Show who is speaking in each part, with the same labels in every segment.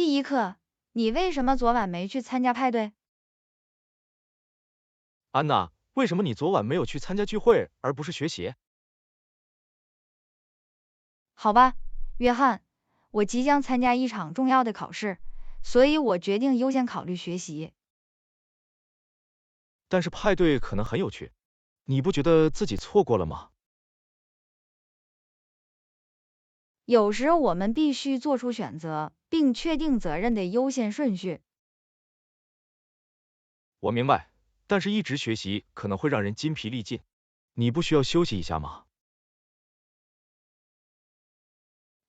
Speaker 1: 第一课，你为什么昨晚没去参加派对？
Speaker 2: 安娜，为什么你昨晚没有去参加聚会，而不是学习？
Speaker 1: 好吧，约翰，我即将参加一场重要的考试，所以我决定优先考虑学习。
Speaker 2: 但是派对可能很有趣，你不觉得自己错过了吗？
Speaker 1: 有时我们必须做出选择，并确定责任的优先顺序。
Speaker 2: 我明白，但是一直学习可能会让人筋疲力尽，你不需要休息一下吗？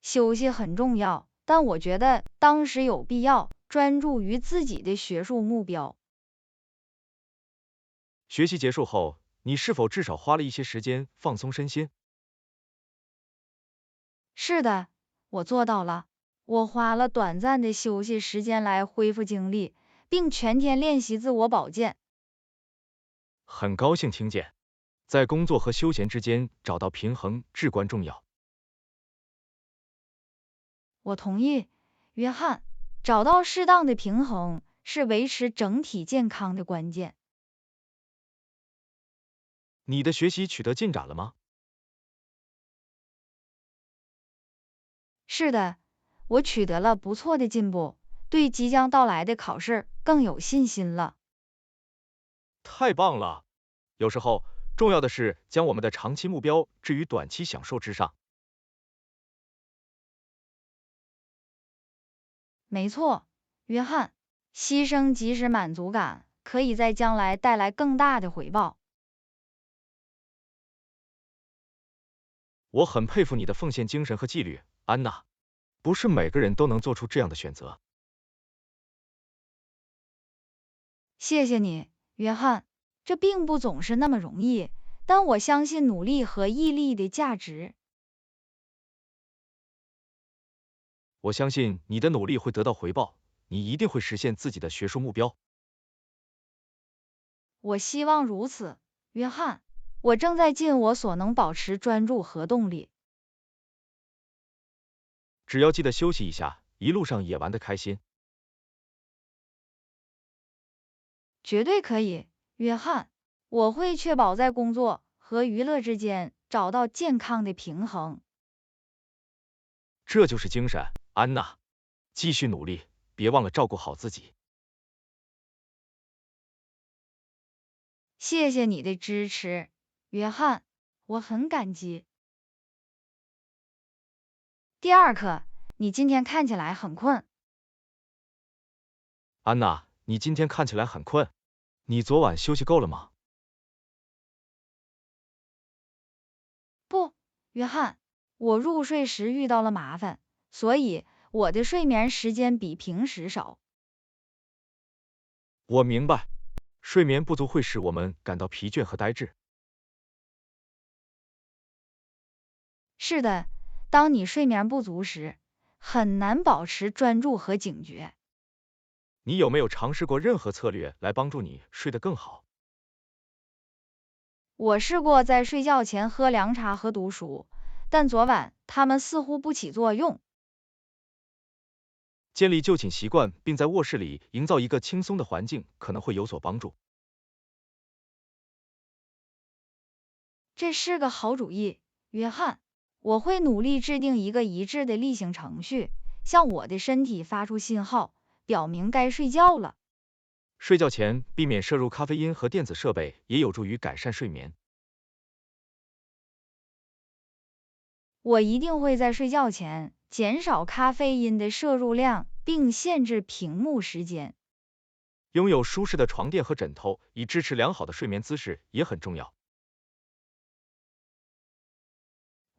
Speaker 1: 休息很重要，但我觉得当时有必要专注于自己的学术目标。
Speaker 2: 学习结束后，你是否至少花了一些时间放松身心？
Speaker 1: 是的，我做到了。我花了短暂的休息时间来恢复精力，并全天练习自我保健。
Speaker 2: 很高兴听见，在工作和休闲之间找到平衡至关重要。
Speaker 1: 我同意，约翰，找到适当的平衡是维持整体健康的关键。
Speaker 2: 你的学习取得进展了吗？
Speaker 1: 是的，我取得了不错的进步，对即将到来的考试更有信心了。
Speaker 2: 太棒了！有时候，重要的是将我们的长期目标置于短期享受之上。
Speaker 1: 没错，约翰，牺牲即时满足感可以在将来带来更大的回报。
Speaker 2: 我很佩服你的奉献精神和纪律，安娜。不是每个人都能做出这样的选择。
Speaker 1: 谢谢你，约翰，这并不总是那么容易，但我相信努力和毅力的价值。
Speaker 2: 我相信你的努力会得到回报，你一定会实现自己的学术目标。
Speaker 1: 我希望如此，约翰。我正在尽我所能保持专注和动力。
Speaker 2: 只要记得休息一下，一路上也玩得开心。
Speaker 1: 绝对可以，约翰。我会确保在工作和娱乐之间找到健康的平衡。
Speaker 2: 这就是精神，安娜。继续努力，别忘了照顾好自己。
Speaker 1: 谢谢你的支持，约翰，我很感激。第二课，你今天看起来很困。
Speaker 2: 安娜，你今天看起来很困，你昨晚休息够了吗？
Speaker 1: 不，约翰，我入睡时遇到了麻烦，所以我的睡眠时间比平时少。
Speaker 2: 我明白，睡眠不足会使我们感到疲倦和呆滞。
Speaker 1: 是的，当你睡眠不足时，很难保持专注和警觉。
Speaker 2: 你有没有尝试过任何策略来帮助你睡得更好？
Speaker 1: 我试过在睡觉前喝凉茶和读书，但昨晚它们似乎不起作用。
Speaker 2: 建立就寝习惯，并在卧室里营造一个轻松的环境，可能会有所帮助。
Speaker 1: 这是个好主意，约翰。我会努力制定一个一致的例行程序，向我的身体发出信号，表明该睡觉了。
Speaker 2: 睡觉前避免摄入咖啡因和电子设备，也有助于改善睡眠。
Speaker 1: 我一定会在睡觉前减少咖啡因的摄入量，并限制屏幕时间。
Speaker 2: 拥有舒适的床垫和枕头，以支持良好的睡眠姿势也很重要。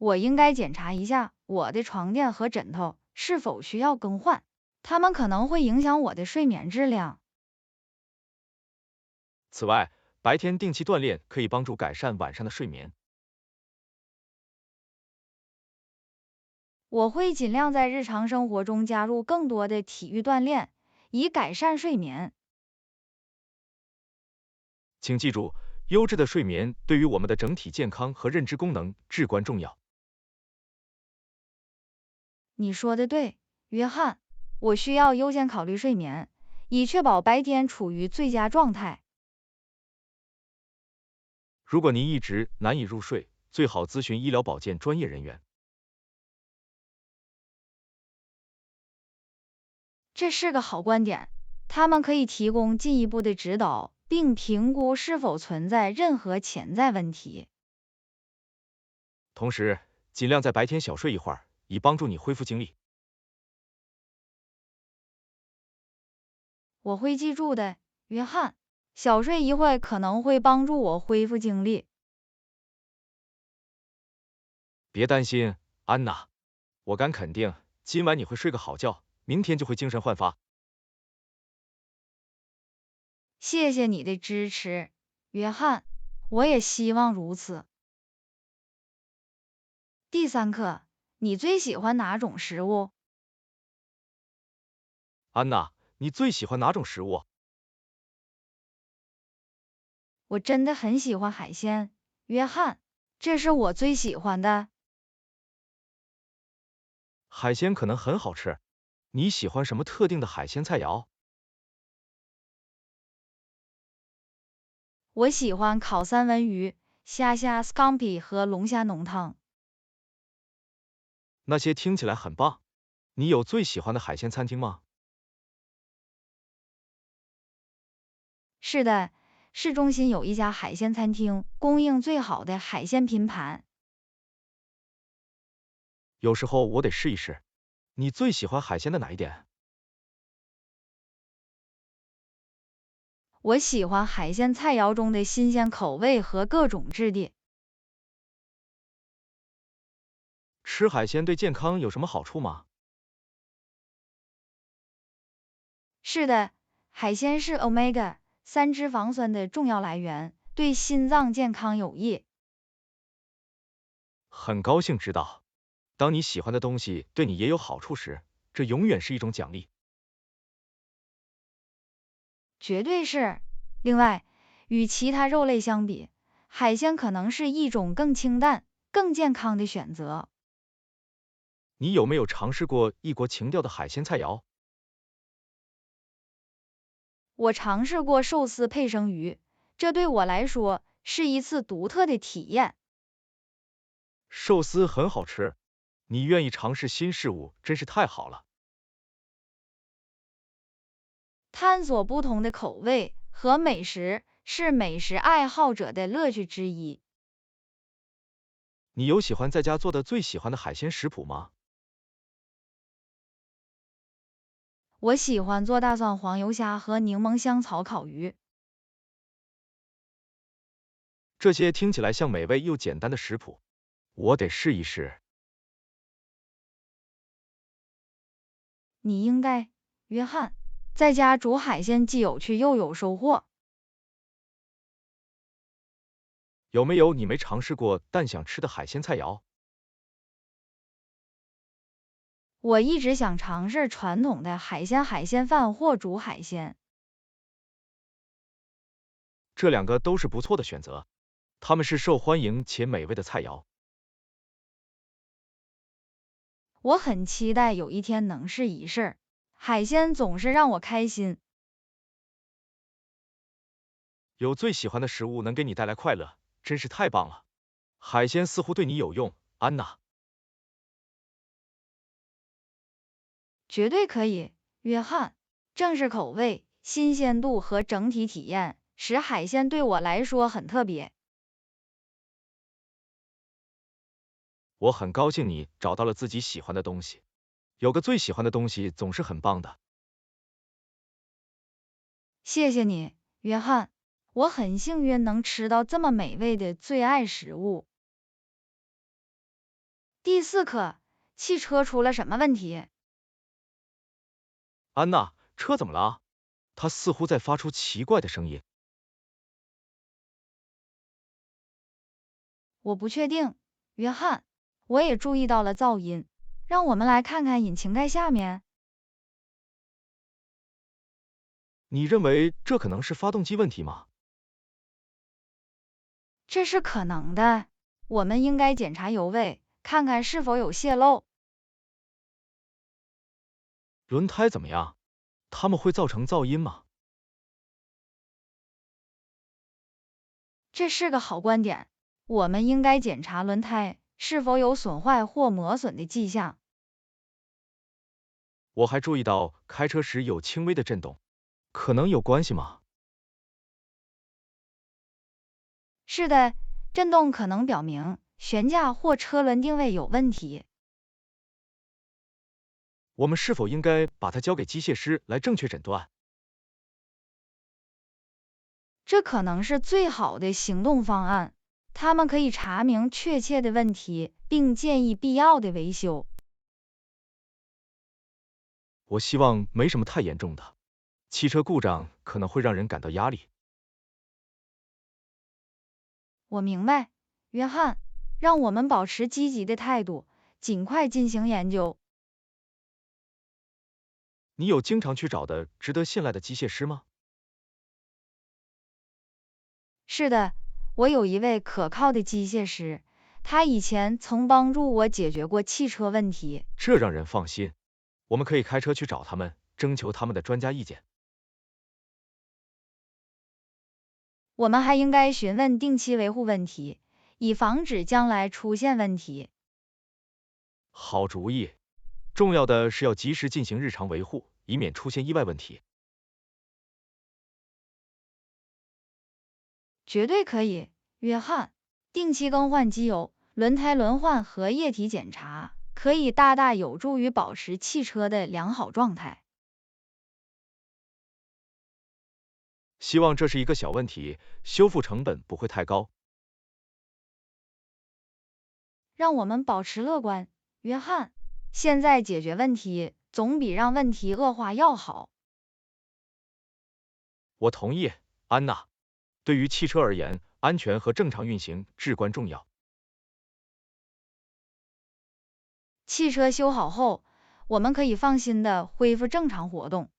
Speaker 1: 我应该检查一下我的床垫和枕头是否需要更换，它们可能会影响我的睡眠质量。
Speaker 2: 此外，白天定期锻炼可以帮助改善晚上的睡眠。
Speaker 1: 我会尽量在日常生活中加入更多的体育锻炼，以改善睡眠。
Speaker 2: 请记住，优质的睡眠对于我们的整体健康和认知功能至关重要。
Speaker 1: 你说的对，约翰，我需要优先考虑睡眠，以确保白天处于最佳状态。
Speaker 2: 如果您一直难以入睡，最好咨询医疗保健专业人员。
Speaker 1: 这是个好观点，他们可以提供进一步的指导，并评估是否存在任何潜在问题。
Speaker 2: 同时，尽量在白天小睡一会儿，以帮助你恢复精力。
Speaker 1: 我会记住的，约翰。小睡一会可能会帮助我恢复精力。
Speaker 2: 别担心，安娜，我敢肯定，今晚你会睡个好觉，明天就会精神焕发。
Speaker 1: 谢谢你的支持，约翰，我也希望如此。第3课，你最喜欢哪种食物？
Speaker 2: 安娜，你最喜欢哪种食物？
Speaker 1: 我真的很喜欢海鲜，约翰，这是我最喜欢的。
Speaker 2: 海鲜可能很好吃，你喜欢什么特定的海鲜菜肴？
Speaker 1: 我喜欢烤三文鱼、虾 scampi 和龙虾浓汤。
Speaker 2: 那些听起来很棒。你有最喜欢的海鲜餐厅吗？
Speaker 1: 是的，市中心有一家海鲜餐厅，供应最好的海鲜拼盘。
Speaker 2: 有时候我得试一试。你最喜欢海鲜的哪一点？
Speaker 1: 我喜欢海鲜菜肴中的新鲜口味和各种质地。
Speaker 2: 吃海鲜对健康有什么好处吗？
Speaker 1: 是的，海鲜是 omega-3脂肪酸的重要来源，对心脏健康有益。
Speaker 2: 很高兴知道，当你喜欢的东西对你也有好处时，这永远是一种奖励。
Speaker 1: 绝对是。另外，与其他肉类相比，海鲜可能是一种更清淡、更健康的选择。
Speaker 2: 你有没有尝试过异国情调的海鲜菜肴？
Speaker 1: 我尝试过寿司配生鱼，这对我来说是一次独特的体验。
Speaker 2: 寿司很好吃，你愿意尝试新事物，真是太好了。
Speaker 1: 探索不同的口味和美食是美食爱好者的乐趣之一。
Speaker 2: 你有喜欢在家做的最喜欢的海鲜食谱吗？
Speaker 1: 我喜欢做大蒜黄油虾和柠檬香草烤鱼。
Speaker 2: 这些听起来像美味又简单的食谱，我得试一试。
Speaker 1: 你应该，约翰，在家煮海鲜既有趣又有收获。
Speaker 2: 有没有你没尝试过但想吃的海鲜菜肴？
Speaker 1: 我一直想尝试传统的海鲜饭或煮海鲜。
Speaker 2: 这2个都是不错的选择，它们是受欢迎且美味的菜肴。
Speaker 1: 我很期待有一天能试一试，海鲜总是让我开心。
Speaker 2: 有最喜欢的食物能给你带来快乐，真是太棒了。海鲜似乎对你有用，安娜。
Speaker 1: 绝对可以，约翰。正是口味、新鲜度和整体体验，使海鲜对我来说很特别。
Speaker 2: 我很高兴你找到了自己喜欢的东西。有个最喜欢的东西总是很棒的。
Speaker 1: 谢谢你，约翰。我很幸运能吃到这么美味的最爱食物。第4课，汽车出了什么问题？
Speaker 2: 安娜，车怎么了？它似乎在发出奇怪的声音。
Speaker 1: 我不确定，约翰。我也注意到了噪音。让我们来看看引擎盖下面。
Speaker 2: 你认为这可能是发动机问题吗？
Speaker 1: 这是可能的。我们应该检查油位，看看是否有泄漏。
Speaker 2: 轮胎怎么样？它们会造成噪音吗？
Speaker 1: 这是个好观点，我们应该检查轮胎是否有损坏或磨损的迹象。
Speaker 2: 我还注意到开车时有轻微的震动，可能有关系吗？
Speaker 1: 是的，震动可能表明悬架或车轮定位有问题。
Speaker 2: 我们是否应该把它交给机械师来正确诊断？
Speaker 1: 这可能是最好的行动方案，他们可以查明确切的问题，并建议必要的维修。
Speaker 2: 我希望没什么太严重的。汽车故障可能会让人感到压力。
Speaker 1: 我明白，约翰，让我们保持积极的态度，尽快进行研究。
Speaker 2: 你有经常去找的值得信赖的机械师吗？
Speaker 1: 是的，我有一位可靠的机械师，他以前曾帮助我解决过汽车问题。
Speaker 2: 这让人放心。我们可以开车去找他们，征求他们的专家意见。
Speaker 1: 我们还应该询问定期维护问题，以防止将来出现问题。
Speaker 2: 好主意。重要的是要及时进行日常维护，以免出现意外问题。
Speaker 1: 绝对可以，约翰。定期更换机油、轮胎轮换和液体检查，可以大大有助于保持汽车的良好状态。
Speaker 2: 希望这是一个小问题，修复成本不会太高。
Speaker 1: 让我们保持乐观，约翰。现在解决问题总比让问题恶化要好。
Speaker 2: 我同意，安娜。对于汽车而言，安全和正常运行至关重要。
Speaker 1: 汽车修好后，我们可以放心的恢复正常活动。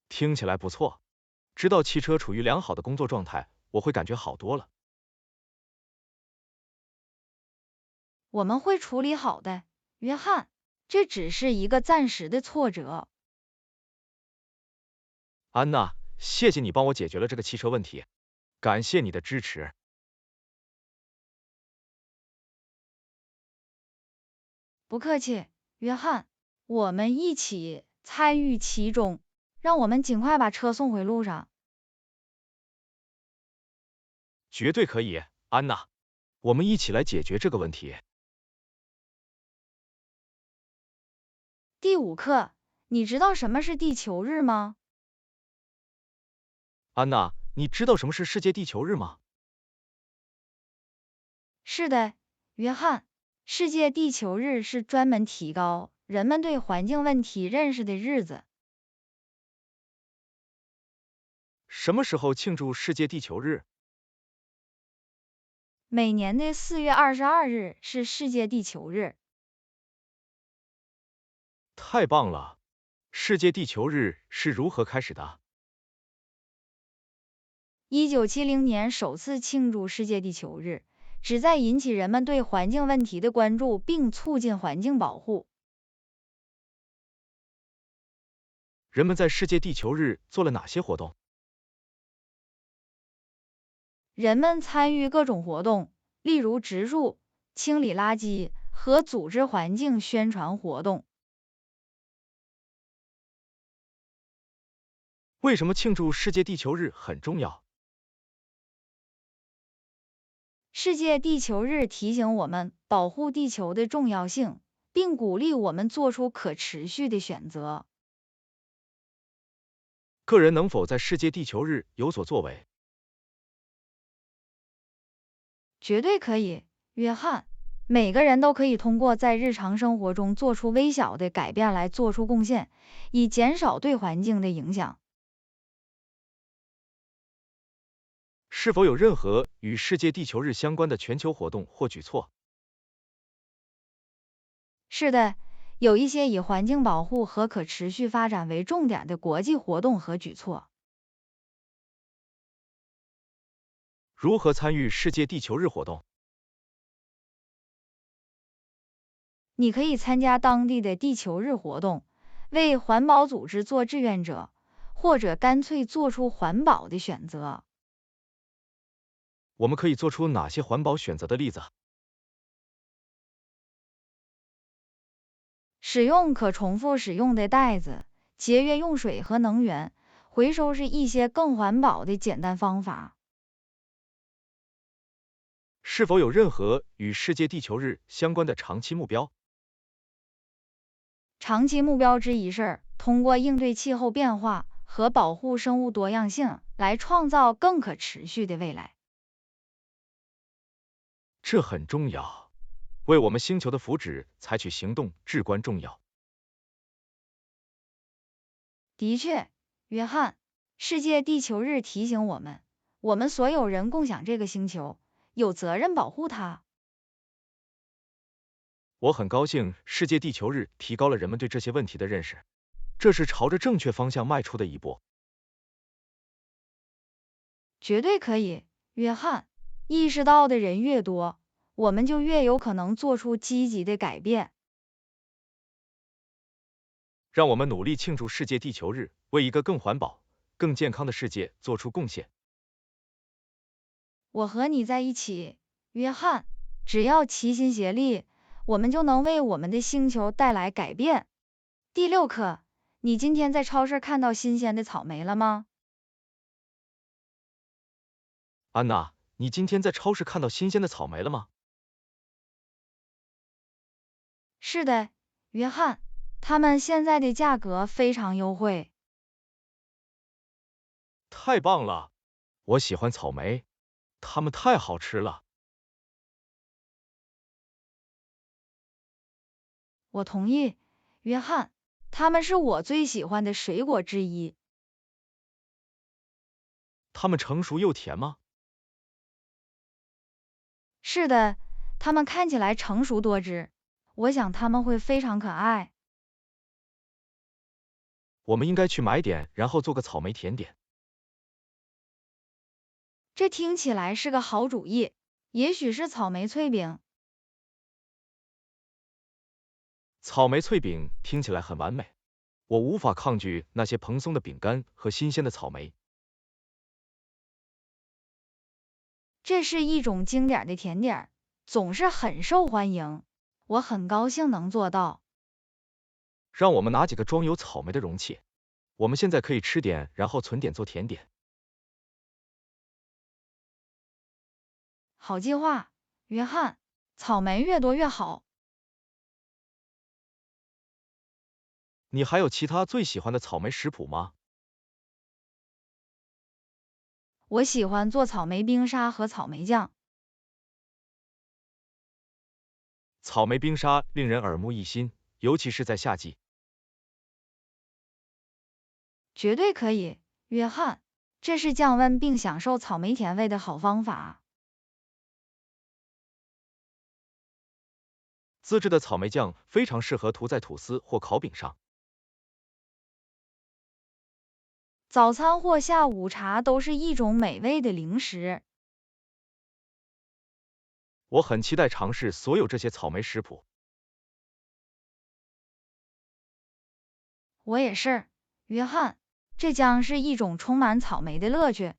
Speaker 2: 听起来不错。知道汽车处于良好的工作状态，我会感觉好多了。
Speaker 1: 我们会处理好的，约翰。这只是一个暂时的挫折。
Speaker 2: 安娜，谢谢你帮我解决了这个汽车问题，感谢你的支持。
Speaker 1: 不客气，约翰，我们一起参与其中，让我们尽快把车送回路上。
Speaker 2: 绝对可以，安娜。我们一起来解决这个问题。
Speaker 1: 第5课，你知道什么是地球日吗？
Speaker 2: 安娜，你知道什么是世界地球日吗？
Speaker 1: 是的，约翰，世界地球日是专门提高人们对环境问题认识的日子。
Speaker 2: 什么时候庆祝世界地球日？
Speaker 1: 每年的4月22日是世界地球日。
Speaker 2: 太棒了！世界地球日是如何开始的
Speaker 1: 1970年首次庆祝世界地球日，旨在引起人们对环境问题的关注，并促进环境保护。
Speaker 2: 人们在世界地球日做了哪些活动？
Speaker 1: 人们参与各种活动，例如植树、清理垃圾和组织环境宣传活动。
Speaker 2: 为什么庆祝世界地球日很重要？
Speaker 1: 世界地球日提醒我们保护地球的重要性，并鼓励我们做出可持续的选择。
Speaker 2: 个人能否在世界地球日有所作为？
Speaker 1: 绝对可以，约翰。每个人都可以通过在日常生活中做出微小的改变来做出贡献，以减少对环境的影响。
Speaker 2: 是否有任何与世界地球日相关的全球活动或举措？
Speaker 1: 是的，有一些以环境保护和可持续发展为重点的国际活动和举措。
Speaker 2: 如何参与世界地球日活动？
Speaker 1: 你可以参加当地的地球日活动，为环保组织做志愿者，或者干脆做出环保的选择。
Speaker 2: 我们可以做出哪些环保选择的例子？
Speaker 1: 使用可重复使用的袋子，节约用水和能源，回收是一些更环保的简单方法。
Speaker 2: 是否有任何与世界地球日相关的长期目标？
Speaker 1: 长期目标之一是通过应对气候变化和保护生物多样性来创造更可持续的未来。
Speaker 2: 这很重要，为我们星球的福祉采取行动至关重要。
Speaker 1: 的确，约翰，世界地球日提醒我们，我们所有人共享这个星球，有责任保护它。
Speaker 2: 我很高兴世界地球日提高了人们对这些问题的认识，这是朝着正确方向迈出的一步。
Speaker 1: 绝对可以，约翰，意识到的人越多，我们就越有可能做出积极的改变。
Speaker 2: 让我们努力庆祝世界地球日，为一个更环保、更健康的世界做出贡献。
Speaker 1: 我和你在一起，约翰，只要齐心协力，我们就能为我们的星球带来改变。第6课，你今天在超市看到新鲜的草莓了吗？
Speaker 2: 安娜，你今天在超市看到新鲜的草莓了吗？
Speaker 1: 是的，约翰，它们现在的价格非常优惠。
Speaker 2: 太棒了，我喜欢草莓，它们太好吃了。
Speaker 1: 我同意，约翰，它们是我最喜欢的水果之一。
Speaker 2: 它们成熟又甜吗？
Speaker 1: 是的，它们看起来成熟多汁，我想它们会非常可爱。
Speaker 2: 我们应该去买点，然后做个草莓甜点。
Speaker 1: 这听起来是个好主意，也许是草莓脆饼。
Speaker 2: 草莓脆饼听起来很完美，我无法抗拒那些蓬松的饼干和新鲜的草莓。
Speaker 1: 这是一种经典的甜点，总是很受欢迎。我很高兴能做到。
Speaker 2: 让我们拿几个装有草莓的容器，我们现在可以吃点，然后存点做甜点。
Speaker 1: 好计划，约翰，草莓越多越好。
Speaker 2: 你还有其他最喜欢的草莓食谱吗？
Speaker 1: 我喜欢做草莓冰沙和草莓酱。
Speaker 2: 草莓冰沙令人耳目一新，尤其是在夏季。
Speaker 1: 绝对可以，约翰，这是降温并享受草莓甜味的好方法。
Speaker 2: 自制的草莓酱非常适合涂在吐司或烤饼上。
Speaker 1: 早餐或下午茶都是一种美味的零食。
Speaker 2: 我很期待尝试所有这些草莓食谱。
Speaker 1: 我也是，约翰，这将是一种充满草莓的乐趣。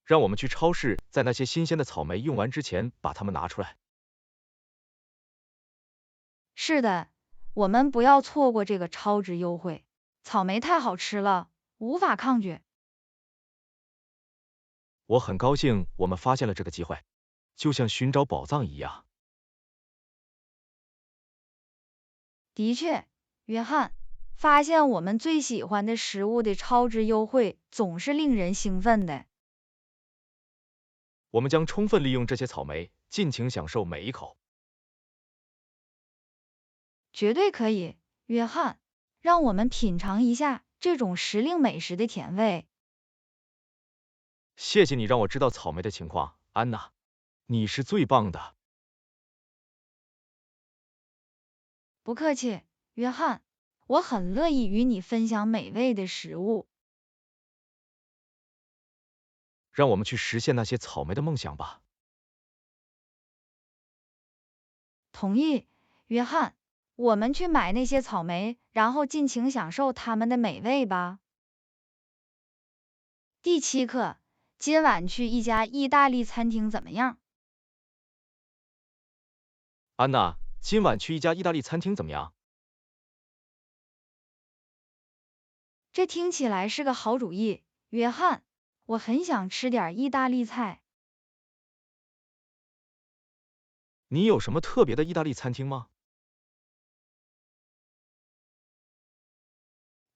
Speaker 2: 让我们去超市，在那些新鲜的草莓用完之前把它们拿出来。
Speaker 1: 是的，我们不要错过这个超值优惠，草莓太好吃了，无法抗拒。
Speaker 2: 我很高兴我们发现了这个机会，就像寻找宝藏一样。
Speaker 1: 的确，约翰，发现我们最喜欢的食物的超值优惠总是令人兴奋的。
Speaker 2: 我们将充分利用这些草莓，尽情享受每一口。
Speaker 1: 绝对可以，约翰，让我们品尝一下这种时令美食的甜味。
Speaker 2: 谢谢你让我知道草莓的情况，安娜，你是最棒的。
Speaker 1: 不客气，约翰，我很乐意与你分享美味的食物。
Speaker 2: 让我们去实现那些草莓的梦想吧。
Speaker 1: 同意，约翰。我们去买那些草莓，然后尽情享受它们的美味吧。第7课，今晚去一家意大利餐厅怎么样？
Speaker 2: 安娜，今晚去一家意大利餐厅怎么样？
Speaker 1: 这听起来是个好主意，约翰。我很想吃点意大利菜。
Speaker 2: 你有什么特别的意大利餐厅吗？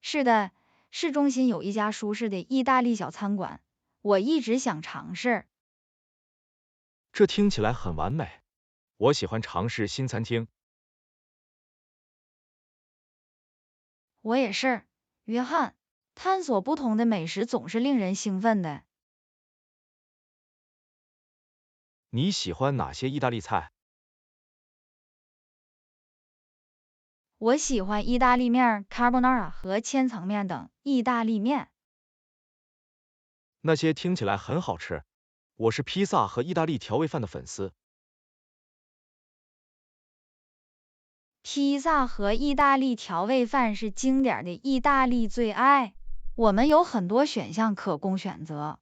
Speaker 1: 是的，市中心有一家舒适的意大利小餐馆，我一直想尝试。
Speaker 2: 这听起来很完美。我喜欢尝试新餐厅。
Speaker 1: 我也是，约翰。探索不同的美食总是令人兴奋的。
Speaker 2: 你喜欢哪些意大利菜？
Speaker 1: 我喜欢意大利面 carbonara 和千层面等意大利面。
Speaker 2: 那些听起来很好吃。我是披萨和意大利调味饭的粉丝。
Speaker 1: 披萨和意大利调味饭是经典的意大利最爱，我们有很多选项可供选择。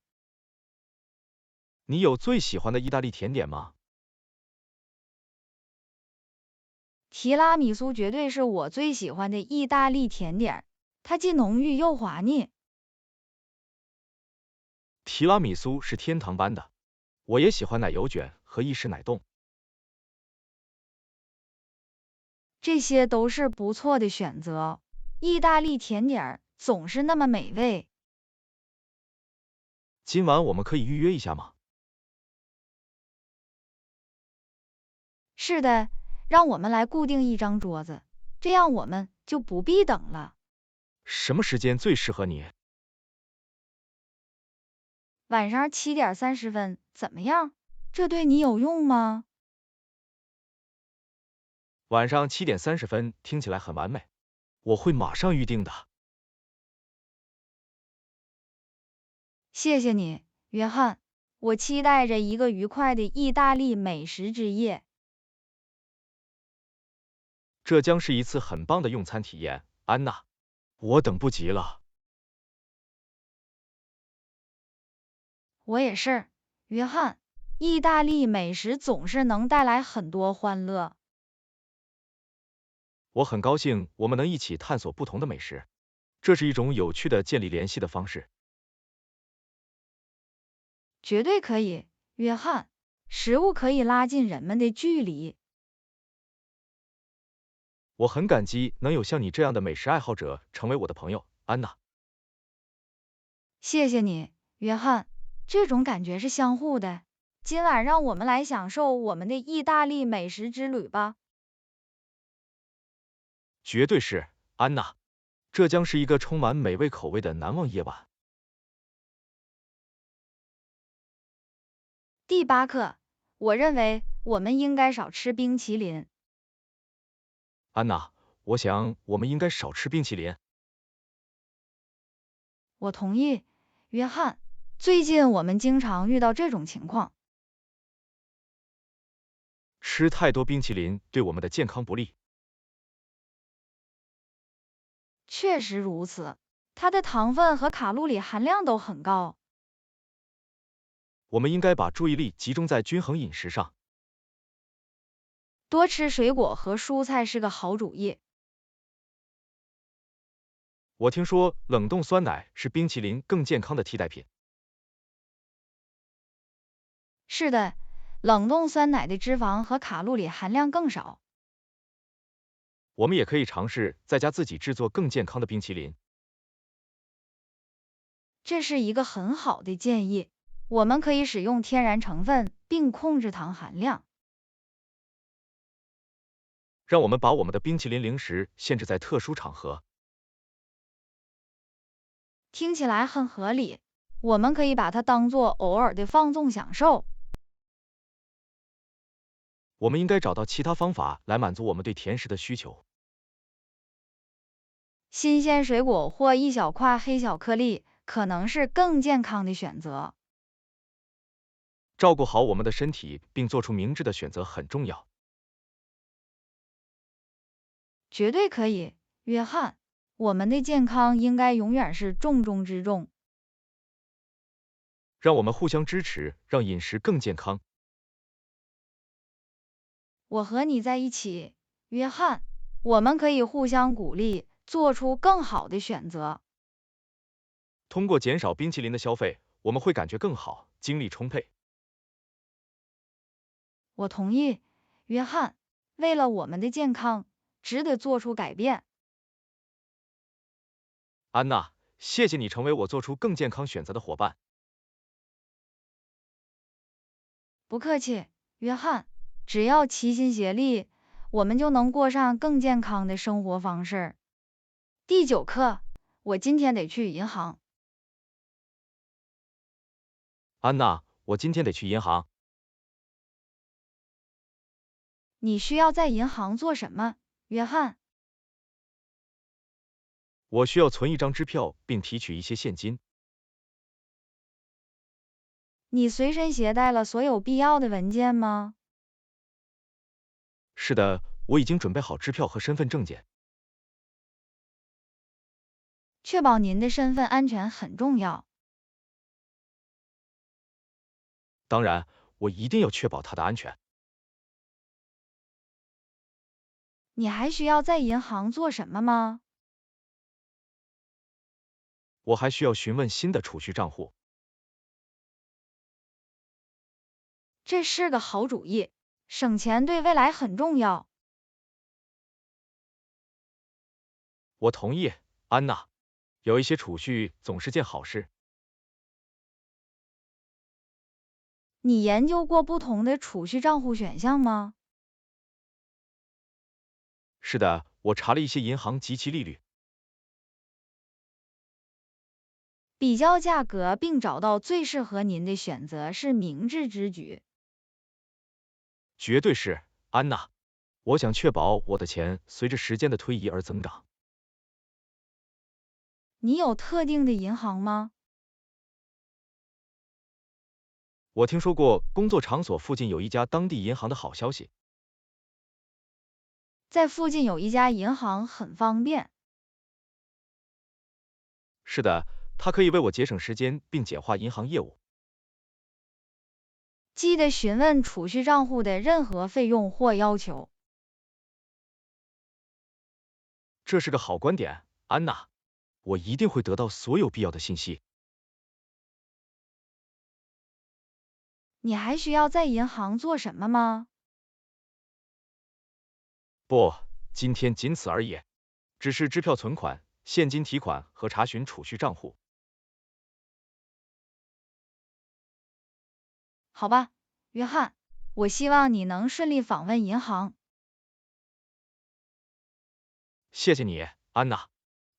Speaker 2: 你有最喜欢的意大利甜点吗？
Speaker 1: 提拉米苏绝对是我最喜欢的意大利甜点，它既浓郁又滑腻。
Speaker 2: 提拉米苏是天堂般的。我也喜欢奶油卷和意式奶冻。
Speaker 1: 这些都是不错的选择。意大利甜点总是那么美味。
Speaker 2: 今晚我们可以预约一下吗？
Speaker 1: 是的，让我们来固定一张桌子，这样我们就不必等了。
Speaker 2: 什么时间最适合你？
Speaker 1: 晚上7点30分，怎么样？这对你有用吗？
Speaker 2: 晚上7点30分听起来很完美，我会马上预定的。
Speaker 1: 谢谢你，约翰。我期待着一个愉快的意大利美食之夜。
Speaker 2: 这将是一次很棒的用餐体验，安娜，我等不及了。
Speaker 1: 我也是，约翰。意大利美食总是能带来很多欢乐。
Speaker 2: 我很高兴我们能一起探索不同的美食，这是一种有趣的建立联系的方式。
Speaker 1: 绝对可以，约翰。食物可以拉近人们的距离。
Speaker 2: 我很感激能有像你这样的美食爱好者成为我的朋友，安娜。
Speaker 1: 谢谢你，约翰。这种感觉是相互的。今晚让我们来享受我们的意大利美食之旅吧。
Speaker 2: 绝对是，安娜。这将是一个充满美味口味的难忘夜晚。
Speaker 1: 第8课，我认为我们应该少吃冰淇淋。
Speaker 2: 安娜，我想我们应该少吃冰淇淋。
Speaker 1: 我同意，约翰。最近我们经常遇到这种情况。
Speaker 2: 吃太多冰淇淋对我们的健康不利。
Speaker 1: 确实如此，它的糖分和卡路里含量都很高。
Speaker 2: 我们应该把注意力集中在均衡饮食上。
Speaker 1: 多吃水果和蔬菜是个好主意。
Speaker 2: 我听说冷冻酸奶是冰淇淋更健康的替代品。
Speaker 1: 是的，冷冻酸奶的脂肪和卡路里含量更少。
Speaker 2: 我们也可以尝试在家自己制作更健康的冰淇淋。
Speaker 1: 这是一个很好的建议。我们可以使用天然成分，并控制糖含量。
Speaker 2: 让我们把我们的冰淇淋零食限制在特殊场合。
Speaker 1: 听起来很合理。我们可以把它当做偶尔的放纵享受。
Speaker 2: 我们应该找到其他方法来满足我们对甜食的需求。
Speaker 1: 新鲜水果或一小块黑巧克力可能是更健康的选择。
Speaker 2: 照顾好我们的身体并做出明智的选择很重要。
Speaker 1: 绝对可以，约翰，我们的健康应该永远是重中之重。
Speaker 2: 让我们互相支持，让饮食更健康。
Speaker 1: 我和你在一起，约翰，我们可以互相鼓励，做出更好的选择。
Speaker 2: 通过减少冰淇淋的消费，我们会感觉更好，精力充沛。
Speaker 1: 我同意，约翰，为了我们的健康，值得做出改变。
Speaker 2: 安娜，谢谢你成为我做出更健康选择的伙伴。
Speaker 1: 不客气，约翰，只要齐心协力，我们就能过上更健康的生活方式。第9课，我今天得去银行。
Speaker 2: 安娜，我今天得去银行。
Speaker 1: 你需要在银行做什么，约翰？
Speaker 2: 我需要存一张支票，并提取一些现金。
Speaker 1: 你随身携带了所有必要的文件吗？
Speaker 2: 是的，我已经准备好支票和身份证件。
Speaker 1: 确保您的身份安全很重要。
Speaker 2: 当然，我一定要确保它的安全。
Speaker 1: 你还需要在银行做什么吗？
Speaker 2: 我还需要询问新的储蓄账户。
Speaker 1: 这是个好主意，省钱对未来很重要。
Speaker 2: 我同意，安娜，有一些储蓄总是件好事。
Speaker 1: 你研究过不同的储蓄账户选项吗？
Speaker 2: 是的，我查了一些银行及其利率。
Speaker 1: 比较价格并找到最适合您的选择是明智之举。
Speaker 2: 绝对是，安娜。我想确保我的钱随着时间的推移而增长。
Speaker 1: 你有特定的银行吗？
Speaker 2: 我听说过工作场所附近有一家当地银行的好消息。
Speaker 1: 在附近有一家银行很方便。
Speaker 2: 是的，它可以为我节省时间并简化银行业务。
Speaker 1: 记得询问储蓄账户的任何费用或要求。
Speaker 2: 这是个好观点，安娜。我一定会得到所有必要的信息。
Speaker 1: 你还需要在银行做什么吗？
Speaker 2: 不，今天仅此而已。只是支票存款、现金提款和查询储蓄账户。
Speaker 1: 好吧，约翰，我希望你能顺利访问银行。
Speaker 2: 谢谢你，安娜。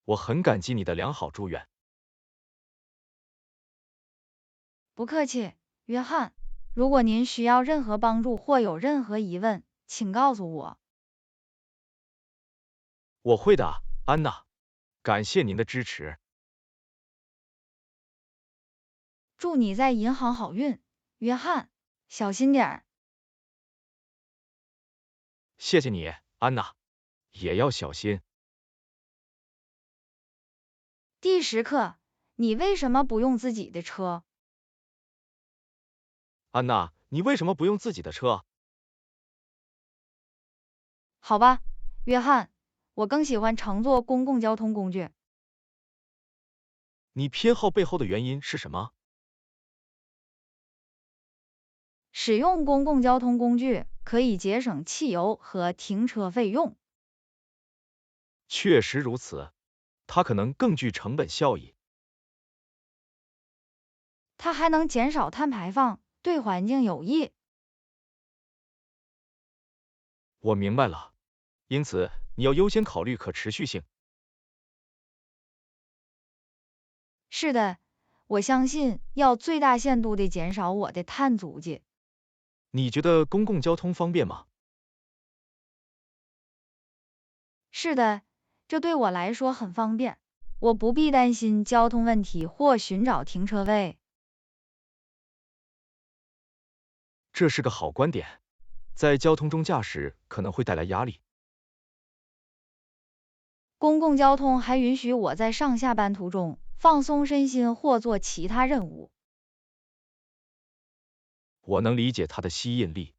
Speaker 2: 我很感激你的良好祝愿。
Speaker 1: 不客气，约翰。如果您需要任何帮助或有任何疑问，请告诉我。
Speaker 2: 我会的，安娜。感谢您的支持。
Speaker 1: 祝你在银行好运，约翰，小心点儿。
Speaker 2: 谢谢你，安娜。也要小心。
Speaker 1: 第10课，你为什么不用自己的车？
Speaker 2: 安娜，你为什么不用自己的车？
Speaker 1: 好吧，约翰，我更喜欢乘坐公共交通工具。
Speaker 2: 你偏好背后的原因是什么？
Speaker 1: 使用公共交通工具可以节省汽油和停车费用。
Speaker 2: 确实如此，它可能更具成本效益。
Speaker 1: 它还能减少碳排放，对环境有益。
Speaker 2: 我明白了，因此你要优先考虑可持续性。
Speaker 1: 是的，我相信要最大限度地减少我的碳足迹。
Speaker 2: 你觉得公共交通方便吗？
Speaker 1: 是的，这对我来说很方便，我不必担心交通问题或寻找停车位。
Speaker 2: 这是个好观点，在交通中驾驶可能会带来压力。
Speaker 1: 公共交通还允许我在上下班途中放松身心或做其他任务。
Speaker 2: 我能理解它的吸引力，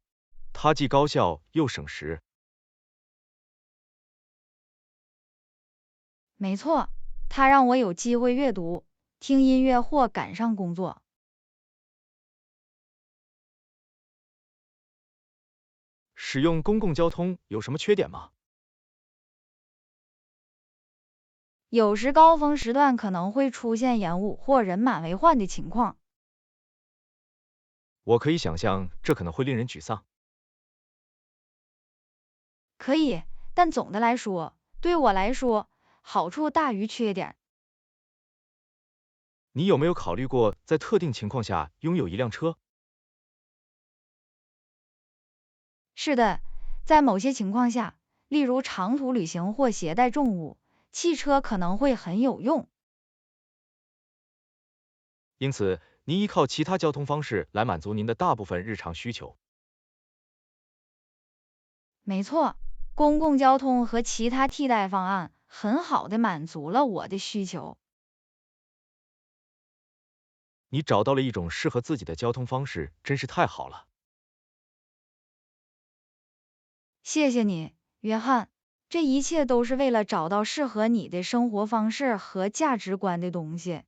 Speaker 2: 它既高效又省时。
Speaker 1: 没错，它让我有机会阅读、听音乐或赶上工作。
Speaker 2: 使用公共交通有什么缺点吗？
Speaker 1: 有时高峰时段可能会出现延误或人满为患的情况。
Speaker 2: 我可以想象这可能会令人沮丧。
Speaker 1: 可以，但总的来说，对我来说，好处大于缺点。
Speaker 2: 你有没有考虑过在特定情况下拥有一辆车？
Speaker 1: 是的，在某些情况下，例如长途旅行或携带重物，汽车可能会很有用。
Speaker 2: 因此，您依靠其他交通方式来满足您的大部分日常需求。
Speaker 1: 没错，公共交通和其他替代方案很好的满足了我的需求。
Speaker 2: 你找到了一种适合自己的交通方式，真是太好了。
Speaker 1: 谢谢你，约翰。这一切都是为了找到适合你的生活方式和价值观的东西。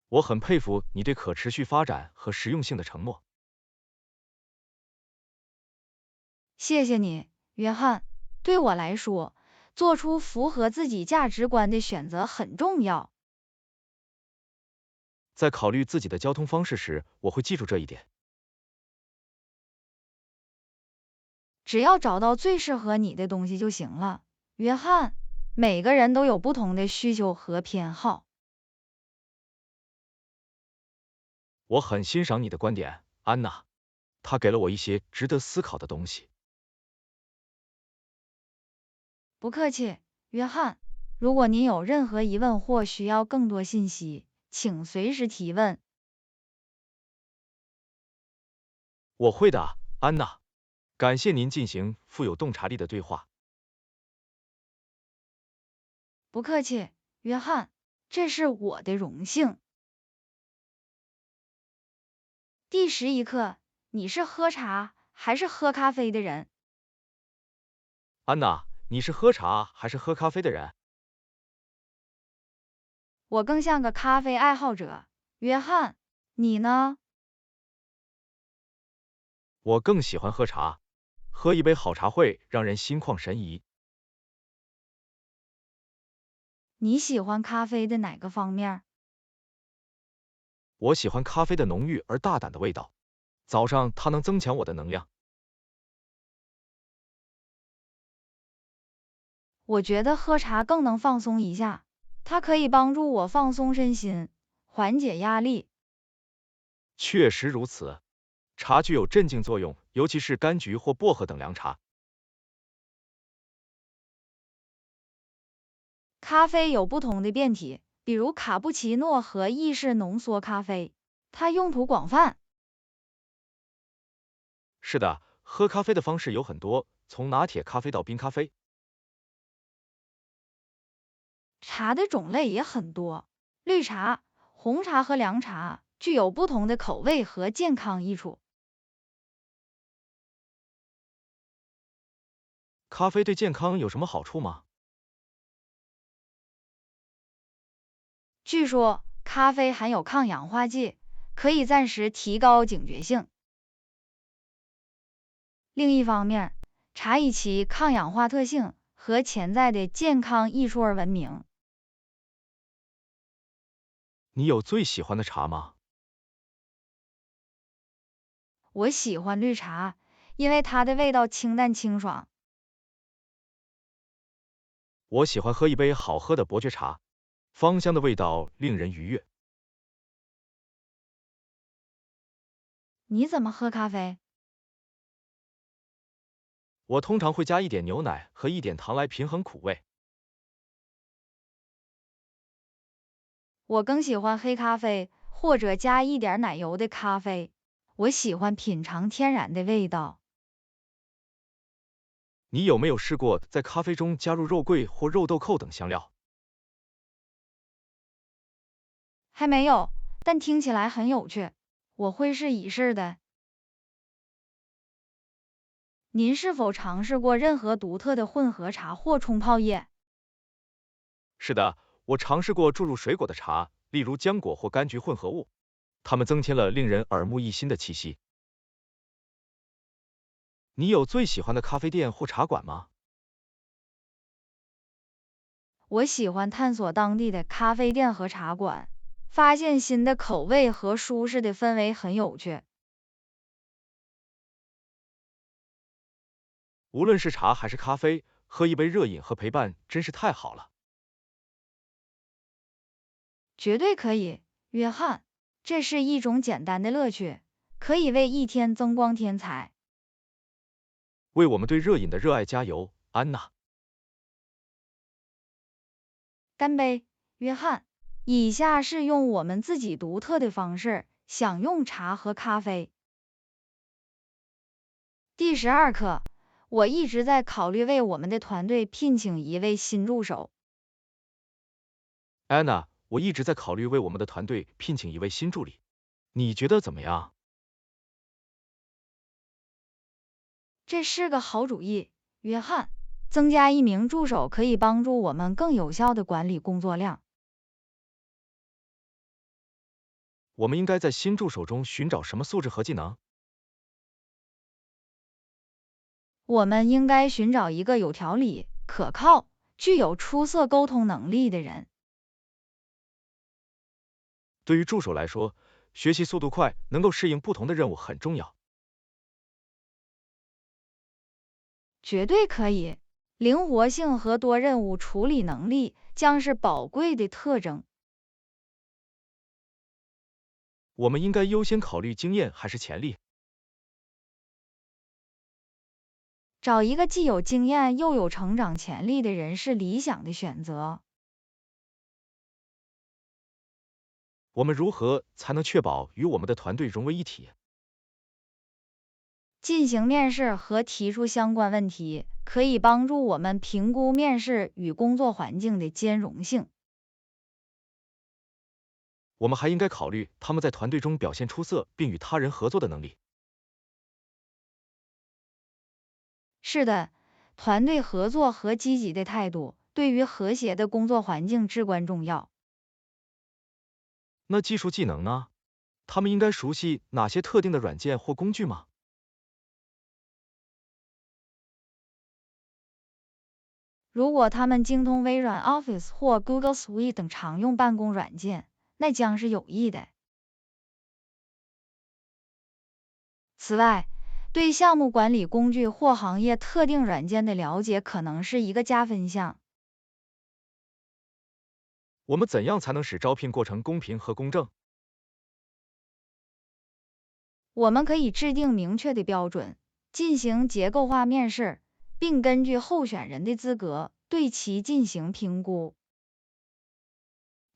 Speaker 2: 我很佩服你对可持续发展和实用性的承诺。
Speaker 1: 谢谢你，约翰。对我来说，做出符合自己价值观的选择很重要。
Speaker 2: 在考虑自己的交通方式时，我会记住这一点。
Speaker 1: 只要找到最适合你的东西就行了，约翰。每个人都有不同的需求和偏好。
Speaker 2: 我很欣赏你的观点，安娜，它给了我一些值得思考的东西。
Speaker 1: 不客气，约翰。如果您有任何疑问或需要更多信息，请随时提问。
Speaker 2: 我会的，安娜。感谢您进行富有洞察力的对话。
Speaker 1: 不客气，约翰，这是我的荣幸。第11课，你是喝茶还是喝咖啡的人？
Speaker 2: 安娜，你是喝茶还是喝咖啡的人？
Speaker 1: 我更像个咖啡爱好者。约翰，你呢？
Speaker 2: 我更喜欢喝茶，喝一杯好茶会让人心旷神怡。
Speaker 1: 你喜欢咖啡的哪个方面？
Speaker 2: 我喜欢咖啡的浓郁而大胆的味道，早上它能增强我的能量。
Speaker 1: 我觉得喝茶更能放松一下，它可以帮助我放松身心，缓解压力。
Speaker 2: 确实如此，茶具有镇静作用，尤其是柑橘或薄荷等凉茶。
Speaker 1: 咖啡有不同的变体，比如卡布奇诺和意式浓缩咖啡，它用途广泛。
Speaker 2: 是的，喝咖啡的方式有很多，从拿铁咖啡到冰咖啡。
Speaker 1: 茶的种类也很多，绿茶、红茶和凉茶具有不同的口味和健康益处。
Speaker 2: 咖啡对健康有什么好处吗？
Speaker 1: 据说咖啡含有抗氧化剂，可以暂时提高警觉性。另一方面，茶以其抗氧化特性和潜在的健康益处而闻名。
Speaker 2: 你有最喜欢的茶吗？
Speaker 1: 我喜欢绿茶，因为它的味道清淡清爽。
Speaker 2: 我喜欢喝一杯好喝的伯爵茶，芳香的味道令人愉悦。
Speaker 1: 你怎么喝咖啡？
Speaker 2: 我通常会加一点牛奶和一点糖来平衡苦味。
Speaker 1: 我更喜欢黑咖啡，或者加一点奶油的咖啡。我喜欢品尝天然的味道。
Speaker 2: 你有没有试过在咖啡中加入肉桂或肉豆蔻等香料？
Speaker 1: 还没有，但听起来很有趣，我会试一试的。您是否尝试过任何独特的混合茶或冲泡液？
Speaker 2: 是的，我尝试过注入水果的茶，例如浆果或柑橘混合物，它们增添了令人耳目一新的气息。你有最喜欢的咖啡店或茶馆吗？
Speaker 1: 我喜欢探索当地的咖啡店和茶馆，发现新的口味和舒适的氛围很有趣。
Speaker 2: 无论是茶还是咖啡，喝一杯热饮和陪伴真是太好了。
Speaker 1: 绝对可以，约翰，这是一种简单的乐趣，可以为一天增光添彩。
Speaker 2: 为我们对热饮的热爱加油，安娜。
Speaker 1: 干杯，约翰！以下是用我们自己独特的方式享用茶和咖啡。第12课，我一直在考虑为我们的团队聘请一位新助手。
Speaker 2: 安娜，我一直在考虑为我们的团队聘请一位新助理，你觉得怎么样？
Speaker 1: 这是个好主意，约翰。增加一名助手可以帮助我们更有效地管理工作量。
Speaker 2: 我们应该在新助手中寻找什么素质和技能？
Speaker 1: 我们应该寻找一个有条理、可靠、具有出色沟通能力的人。
Speaker 2: 对于助手来说，学习速度快，能够适应不同的任务很重要。
Speaker 1: 绝对可以，灵活性和多任务处理能力将是宝贵的特征。
Speaker 2: 我们应该优先考虑经验还是潜力？
Speaker 1: 找一个既有经验又有成长潜力的人是理想的选择。
Speaker 2: 我们如何才能确保与我们的团队融为一体？
Speaker 1: 进行面试和提出相关问题，可以帮助我们评估面试与工作环境的兼容性。
Speaker 2: 我们还应该考虑他们在团队中表现出色并与他人合作的能力。
Speaker 1: 是的，团队合作和积极的态度对于和谐的工作环境至关重要。
Speaker 2: 那技术技能呢？他们应该熟悉哪些特定的软件或工具吗？
Speaker 1: 如果他们精通微软 Office 或 Google Suite 等常用办公软件，那将是有益的。此外，对项目管理工具或行业特定软件的了解可能是一个加分项。
Speaker 2: 我们怎样才能使招聘过程公平和公正？
Speaker 1: 我们可以制定明确的标准，进行结构化面试，并根据候选人的资格对其进行评估。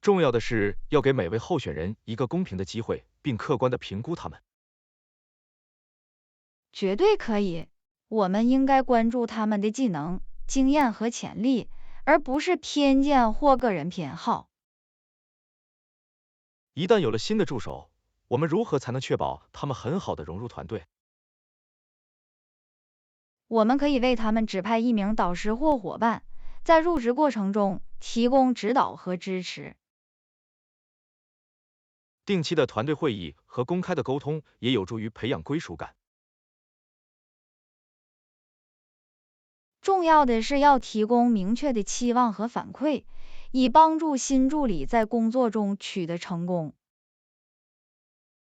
Speaker 2: 重要的是要给每位候选人一个公平的机会，并客观地评估他们。
Speaker 1: 绝对可以，我们应该关注他们的技能、经验和潜力，而不是偏见或个人偏好。
Speaker 2: 一旦有了新的助手，我们如何才能确保他们很好地融入团队？
Speaker 1: 我们可以为他们指派一名导师或伙伴，在入职过程中提供指导和支持。
Speaker 2: 定期的团队会议和公开的沟通也有助于培养归属感。
Speaker 1: 重要的是要提供明确的期望和反馈，以帮助新助理在工作中取得成功。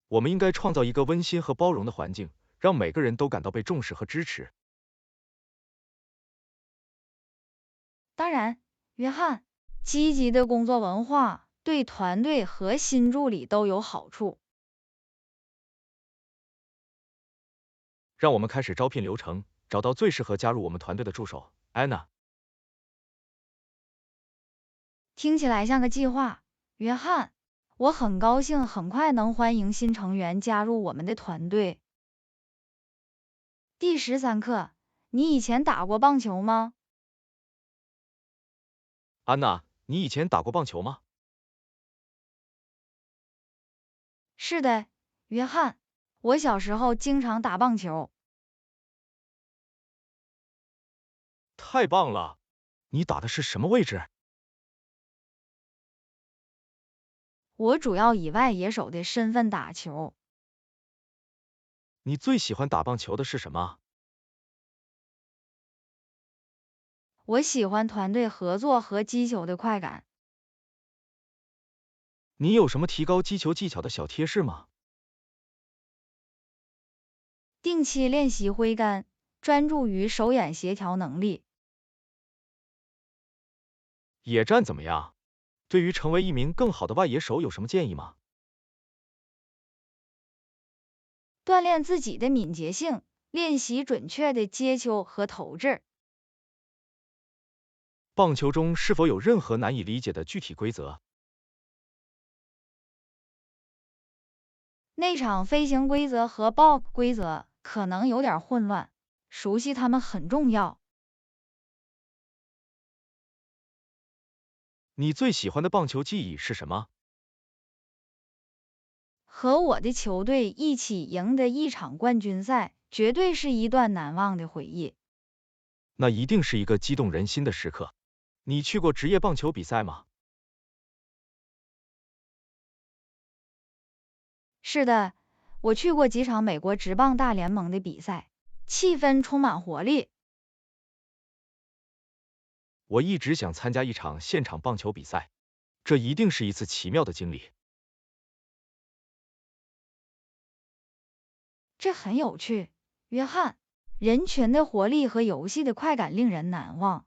Speaker 2: 我们应该创造一个温馨和包容的环境，让每个人都感到被重视和支持。
Speaker 1: 当然，约翰，积极的工作文化对团队和新助理都有好处。
Speaker 2: 让我们开始招聘流程，找到最适合加入我们团队的助手。安娜，
Speaker 1: 听起来像个计划，约翰。我很高兴很快能欢迎新成员加入我们的团队。第13课，你以前打过棒球吗？
Speaker 2: 安娜，你以前打过棒球吗？
Speaker 1: 是的，约翰，我小时候经常打棒球。
Speaker 2: 太棒了！你打的是什么位置？
Speaker 1: 我主要以外野手的身份打球。
Speaker 2: 你最喜欢打棒球的是什么？
Speaker 1: 我喜欢团队合作和击球的快感。
Speaker 2: 你有什么提高击球技巧的小贴士吗？
Speaker 1: 定期练习挥杆，专注于手眼协调能力。
Speaker 2: 野战怎么样？对于成为一名更好的外野手有什么建议吗？
Speaker 1: 锻炼自己的敏捷性，练习准确的接球和投掷。
Speaker 2: 棒球中是否有任何难以理解的具体规则？
Speaker 1: 内场飞行规则和 BOP 规则可能有点混乱，熟悉它们很重要。
Speaker 2: 你最喜欢的棒球记忆是什么？
Speaker 1: 和我的球队一起赢得一场冠军赛，绝对是一段难忘的回忆。
Speaker 2: 那一定是一个激动人心的时刻。你去过职业棒球比赛吗？
Speaker 1: 是的，我去过几场美国职棒大联盟的比赛，气氛充满活力。
Speaker 2: 我一直想参加一场现场棒球比赛，这一定是一次奇妙的经历。
Speaker 1: 这很有趣，约翰。人群的活力和游戏的快感令人难忘。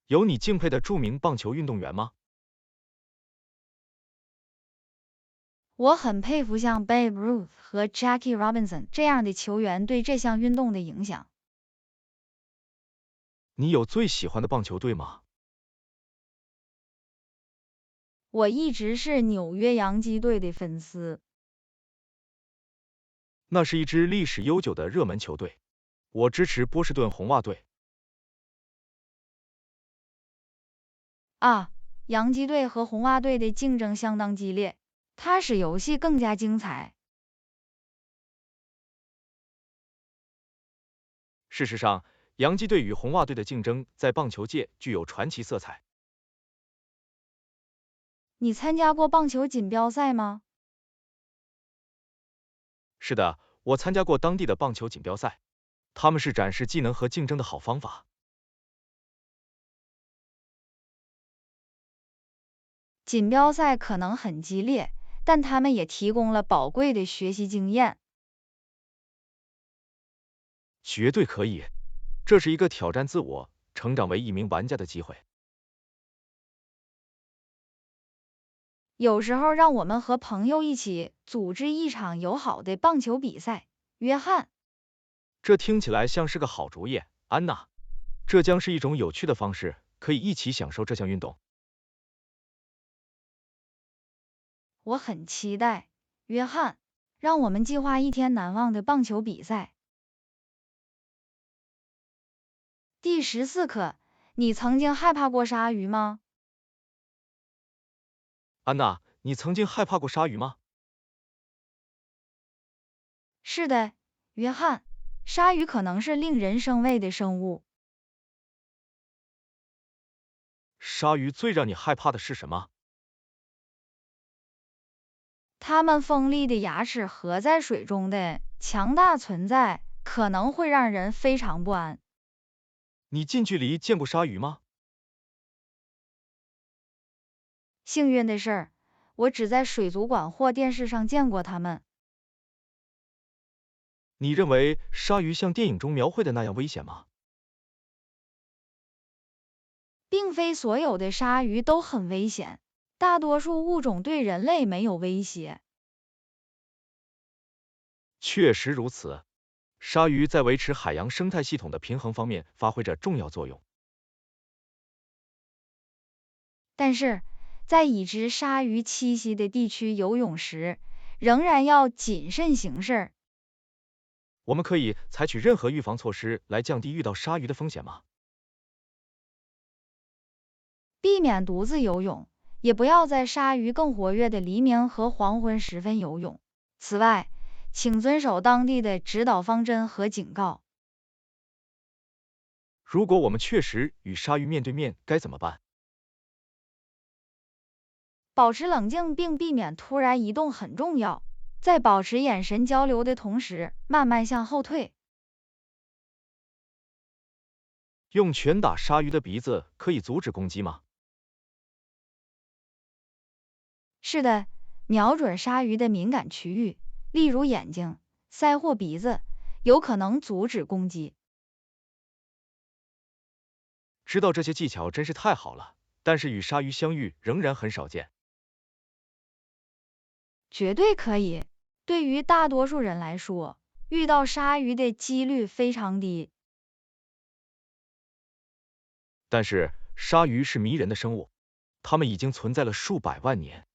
Speaker 2: 有你敬佩的著名棒球运动员吗？
Speaker 1: 我很佩服像 Babe Ruth 和 Jackie Robinson 这样的球员对这项运动的影响。
Speaker 2: 你有最喜欢的棒球队吗？
Speaker 1: 我一直是纽约洋基队的粉丝。
Speaker 2: 那是一支历史悠久的热门球队，我支持波士顿红袜队。
Speaker 1: 啊，洋基队和红袜队的竞争相当激烈，它使游戏更加精彩。
Speaker 2: 事实上，洋基队与红袜队的竞争在棒球界具有传奇色彩。
Speaker 1: 你参加过棒球锦标赛吗？
Speaker 2: 是的，我参加过当地的棒球锦标赛，他们是展示技能和竞争的好方法。
Speaker 1: 锦标赛可能很激烈，但他们也提供了宝贵的学习经验。
Speaker 2: 绝对可以，这是一个挑战自我、成长为一名玩家的机会。
Speaker 1: 有时候让我们和朋友一起组织一场友好的棒球比赛，约翰。
Speaker 2: 这听起来像是个好主意，安娜。这将是一种有趣的方式，可以一起享受这项运动。
Speaker 1: 我很期待，约翰。让我们计划一天难忘的棒球比赛。第14课，你曾经害怕过鲨鱼吗？
Speaker 2: 安娜，你曾经害怕过鲨鱼吗？
Speaker 1: 是的，约翰。鲨鱼可能是令人生畏的生物。
Speaker 2: 鲨鱼最让你害怕的是什么？
Speaker 1: 它们锋利的牙齿和在水中的强大存在可能会让人非常不安。
Speaker 2: 你近距离见过鲨鱼吗？
Speaker 1: 幸运的是，我只在水族馆或电视上见过它们。
Speaker 2: 你认为鲨鱼像电影中描绘的那样危险吗？
Speaker 1: 并非所有的鲨鱼都很危险，大多数物种对人类没有威胁。
Speaker 2: 确实如此，鲨鱼在维持海洋生态系统的平衡方面发挥着重要作用。
Speaker 1: 但是，在已知鲨鱼栖息的地区游泳时，仍然要谨慎行事。
Speaker 2: 我们可以采取任何预防措施来降低遇到鲨鱼的风险吗？
Speaker 1: 避免独自游泳，也不要在鲨鱼更活跃的黎明和黄昏时分游泳。此外，请遵守当地的指导方针和警告。
Speaker 2: 如果我们确实与鲨鱼面对面，该怎么办？
Speaker 1: 保持冷静并避免突然移动很重要，在保持眼神交流的同时，慢慢向后退。
Speaker 2: 用拳打鲨鱼的鼻子可以阻止攻击吗？
Speaker 1: 是的，瞄准鲨鱼的敏感区域，例如眼睛、腮或鼻子，有可能阻止攻击。
Speaker 2: 知道这些技巧真是太好了，但是与鲨鱼相遇仍然很少见。
Speaker 1: 绝对可以。对于大多数人来说，遇到鲨鱼的几率非常低。
Speaker 2: 但是鲨鱼是迷人的生物，它们已经存在了数百万年。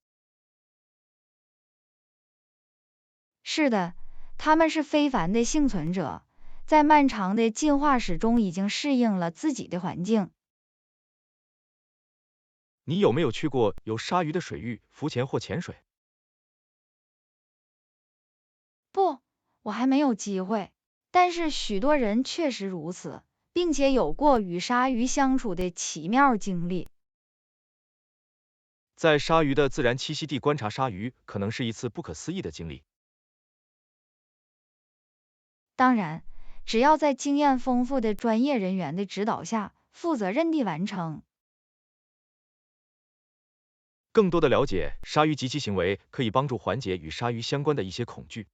Speaker 1: 是的，它们是非凡的幸存者，在漫长的进化史中已经适应了自己的环境。
Speaker 2: 你有没有去过有鲨鱼的水域浮潜或潜水？
Speaker 1: 不，我还没有机会，但是许多人确实如此，并且有过与鲨鱼相处的奇妙经历。
Speaker 2: 在鲨鱼的自然栖息地观察鲨鱼，可能是一次不可思议的经历。
Speaker 1: 当然，只要在经验丰富的专业人员的指导下，负责任地完成。
Speaker 2: 更多的了解鲨鱼及其行为，可以帮助缓解与鲨鱼相关的一些恐惧。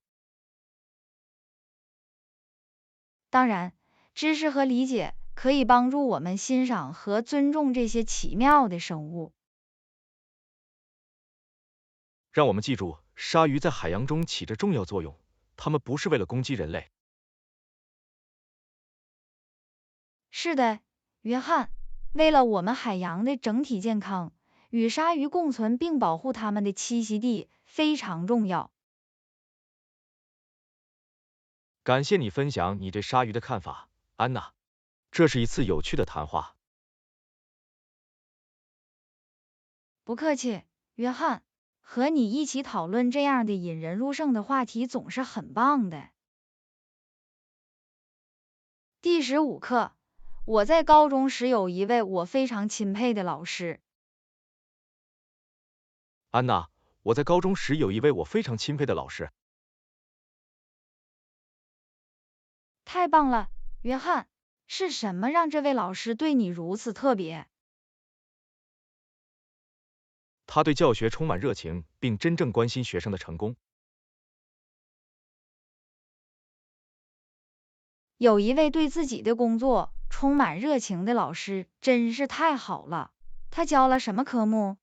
Speaker 1: 当然，知识和理解可以帮助我们欣赏和尊重这些奇妙的生物。
Speaker 2: 让我们记住，鲨鱼在海洋中起着重要作用，它们不是为了攻击人类。
Speaker 1: 是的，约翰，为了我们海洋的整体健康，与鲨鱼共存并保护它们的栖息地非常重要。
Speaker 2: 感谢你分享你对鲨鱼的看法，安娜。这是一次有趣的谈话。
Speaker 1: 不客气，约翰，和你一起讨论这样的引人入胜的话题总是很棒的。第15课，我在高中时有一位我非常钦佩的老师。
Speaker 2: 安娜，我在高中时有一位我非常钦佩的老师。
Speaker 1: 太棒了，约翰，是什么让这位老师对你如此特别？
Speaker 2: 他对教学充满热情，并真正关心学生的成功。
Speaker 1: 有一位对自己的工作充满热情的老师，真是太好了。他教了什么科目？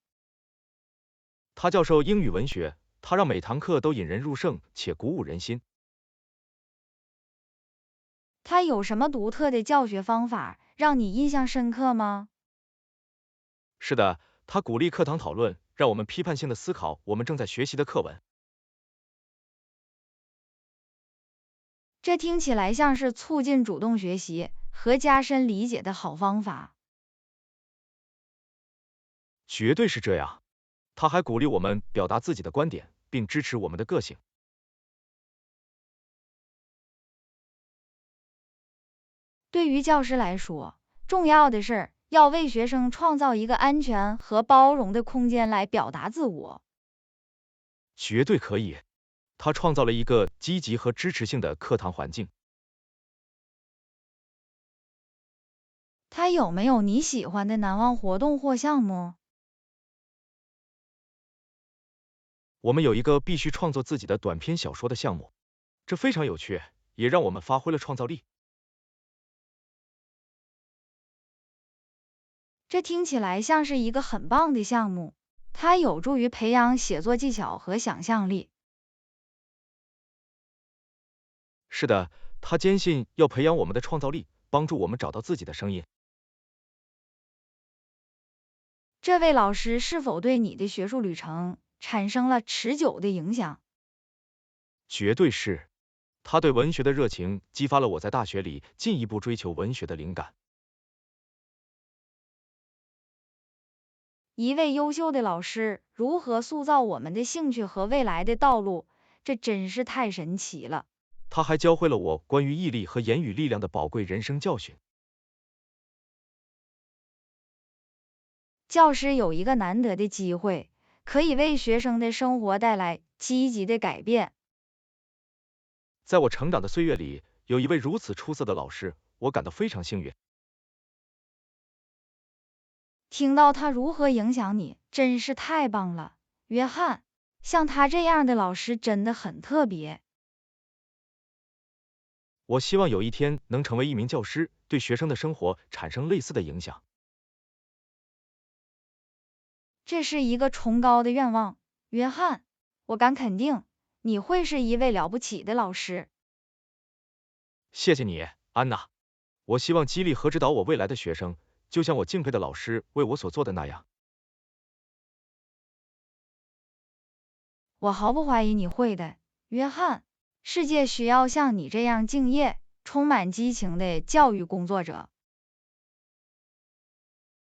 Speaker 2: 他教授英语文学，他让每堂课都引人入胜且鼓舞人心。
Speaker 1: 他有什么独特的教学方法让你印象深刻吗？
Speaker 2: 是的，他鼓励课堂讨论，让我们批判性的思考我们正在学习的课文。
Speaker 1: 这听起来像是促进主动学习和加深理解的好方法。
Speaker 2: 绝对是这样。他还鼓励我们表达自己的观点，并支持我们的个性。
Speaker 1: 对于教师来说，重要的是要为学生创造一个安全和包容的空间来表达自我。
Speaker 2: 绝对可以。他创造了一个积极和支持性的课堂环境。
Speaker 1: 他有没有你喜欢的难忘活动或项目？
Speaker 2: 我们有一个必须创作自己的短篇小说的项目，这非常有趣，也让我们发挥了创造力。
Speaker 1: 这听起来像是一个很棒的项目，它有助于培养写作技巧和想象力。
Speaker 2: 是的，他坚信要培养我们的创造力，帮助我们找到自己的声音。
Speaker 1: 这位老师是否对你的学术旅程产生了持久的影响？
Speaker 2: 绝对是。他对文学的热情激发了我在大学里进一步追求文学的灵感。
Speaker 1: 一位优秀的老师如何塑造我们的兴趣和未来的道路，这真是太神奇了。
Speaker 2: 他还教会了我关于毅力和言语力量的宝贵人生教训。
Speaker 1: 教师有一个难得的机会，可以为学生的生活带来积极的改变。
Speaker 2: 在我成长的岁月里，有一位如此出色的老师，我感到非常幸运。
Speaker 1: 听到他如何影响你，真是太棒了，约翰。像他这样的老师真的很特别。
Speaker 2: 我希望有一天能成为一名教师，对学生的生活产生类似的影响。
Speaker 1: 这是一个崇高的愿望，约翰。我敢肯定，你会是一位了不起的老师。
Speaker 2: 谢谢你，安娜。我希望激励和指导我未来的学生，就像我敬佩的老师为我所做的那样。
Speaker 1: 我毫不怀疑你会的，约翰。世界需要像你这样敬业、充满激情的教育工作者。